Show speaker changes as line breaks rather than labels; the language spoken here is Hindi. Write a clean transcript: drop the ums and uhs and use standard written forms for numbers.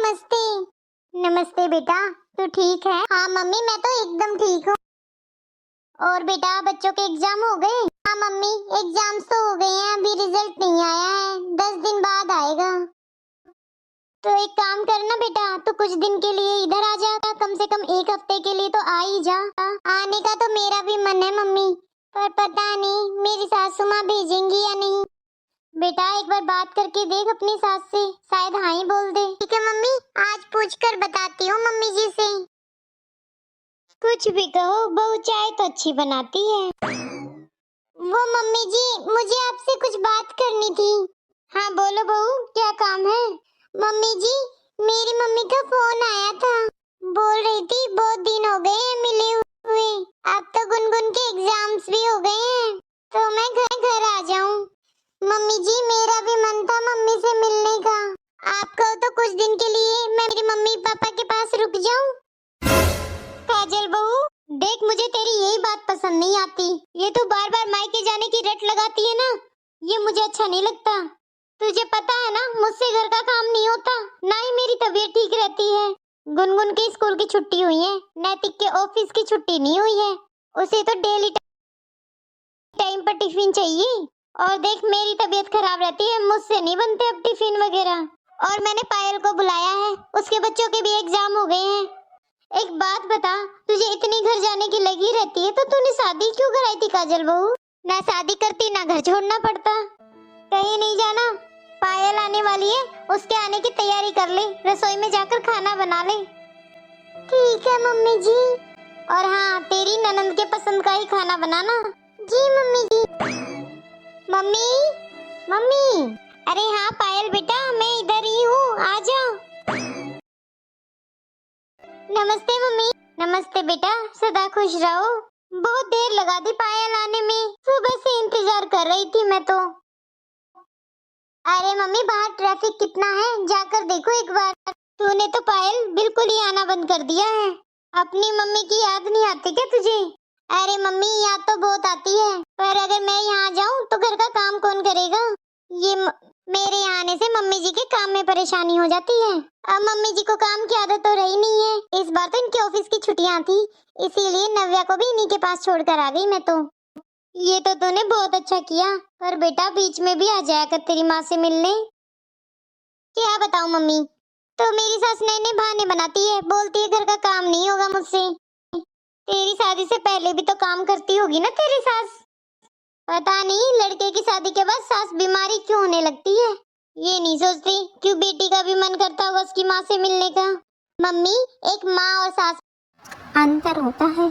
नमस्ते। नमस्ते बेटा, तू ठीक है? हाँ मम्मी, मैं तो एकदम ठीक हूँ। और बेटा, बच्चों के एग्जाम हो गए? हाँ मम्मी, एग्जाम्स तो हो गए हैं, अभी रिजल्ट नहीं आया है, 10 दिन बाद आएगा। तो एक काम करना बेटा, तू कुछ दिन के लिए इधर आ जा, कम से कम एक हफ्ते के लिए तो आ ही जा। आने का तो मेरा भी मन है मम्मी, पर पता नहीं मेरी सासू माँ भेजेंगी या नहीं। बेटा एक बार बात करके देख अपनी सास से, शायद हाँ ही बोल दे। ठीक है मम्मी, आज पूछ कर बताती हूँ मम्मी जी से। कुछ भी कहो, बहू चाय तो अच्छी बनाती है। वो मम्मी जी, मुझे आपसे कुछ बात करनी थी। हाँ बोलो बहू, क्या काम है? मम्मी जी, मेरी मम्मी का फोन आया था, बोल रही थी बहुत दिन हो गए हैं मिले हुए, अब तो गुनगुन के एग्जाम्स भी हो गए हैं, तो मैं घर आ जाऊं। मम्मी जी, मेरा भी मन था मम्मी से मिलने का, आप कहो तो कुछ दिन के लिए मैं मेरी मम्मी पापा के पास रुक जाऊं। काजल बहू, देख मुझे तेरी यही बात पसंद नहीं आती, ये तू बार बार मायके जाने की रट लगाती है ना, ये मुझे अच्छा नहीं लगता। तुझे पता है ना, मुझसे घर का काम नहीं होता, ना ही मेरी तबीयत ठीक रहती है। गुनगुन की स्कूल की छुट्टी हुई है, नैतिक के ऑफिस की छुट्टी नहीं हुई है, उसे तो डेली टाइम पर टिफिन चाहिए। और देख मेरी तबीयत खराब रहती है, मुझसे नहीं बनते अब टिफिन वगैरह। और मैंने पायल को बुलाया है, उसके बच्चों के भी एग्जाम हो गए हैं। एक बात बता, तुझे इतनी घर जाने की लगी रहती है तो तूने शादी क्यों कराई थी काजल बहू? ना शादी करती ना घर छोड़ना पड़ता। कहीं नहीं जाना, पायल आने वाली है, उसके आने की तैयारी कर ले, रसोई में जाकर खाना बना ले। ठीक है मम्मी जी। और हाँ, तेरी ननंद के पसंद का ही खाना बनाना। जी मम्मी जी। Mummy, mummy. अरे हाँ पायल बेटा, मैं इधर ही हूँ, आ जा। नमस्ते मम्मी। नमस्ते बेटा, सदा खुश रहो। बहुत देर लगा दी पायल आने में, सुबह से इंतजार कर रही थी मैं तो। अरे मम्मी, बाहर ट्रैफिक कितना है, जाकर देखो एक बार। तूने तो पायल बिल्कुल ही आना बंद कर दिया है। अपनी मम्मी की याद नहीं आती क्या तुझे? अरे मम्मी, याद तो बहुत आती है, पर अगर मैं यहाँ जाऊँ तो घर का काम कौन करेगा? मेरे यहाँ आने से मम्मी जी के काम में परेशानी हो जाती है। अब मम्मी जी को काम की आदत तो रही नहीं है, इस बार तो इनके ऑफिस की छुट्टियाँ थी, इसीलिए नव्या को भी इन्हीं के पास छोड़कर आ गई मैं तो। ये तो तूने बहुत अच्छा किया, पर बेटा बीच में भी आ जाया कर तेरी माँ से मिलने। क्या बताऊँ मम्मी, तो मेरी सास नए नए बहाने बनाती है, बोलती है घर का काम नहीं होगा मुझसे। तेरी शादी से पहले भी तो काम करती होगी ना तेरी सास? पता नहीं लड़के की शादी के बाद सास बीमारी क्यों होने लगती है, ये नहीं सोचती क्यों बेटी का भी मन करता होगा उसकी माँ से मिलने का। मम्मी, एक माँ और सास अंतर होता है।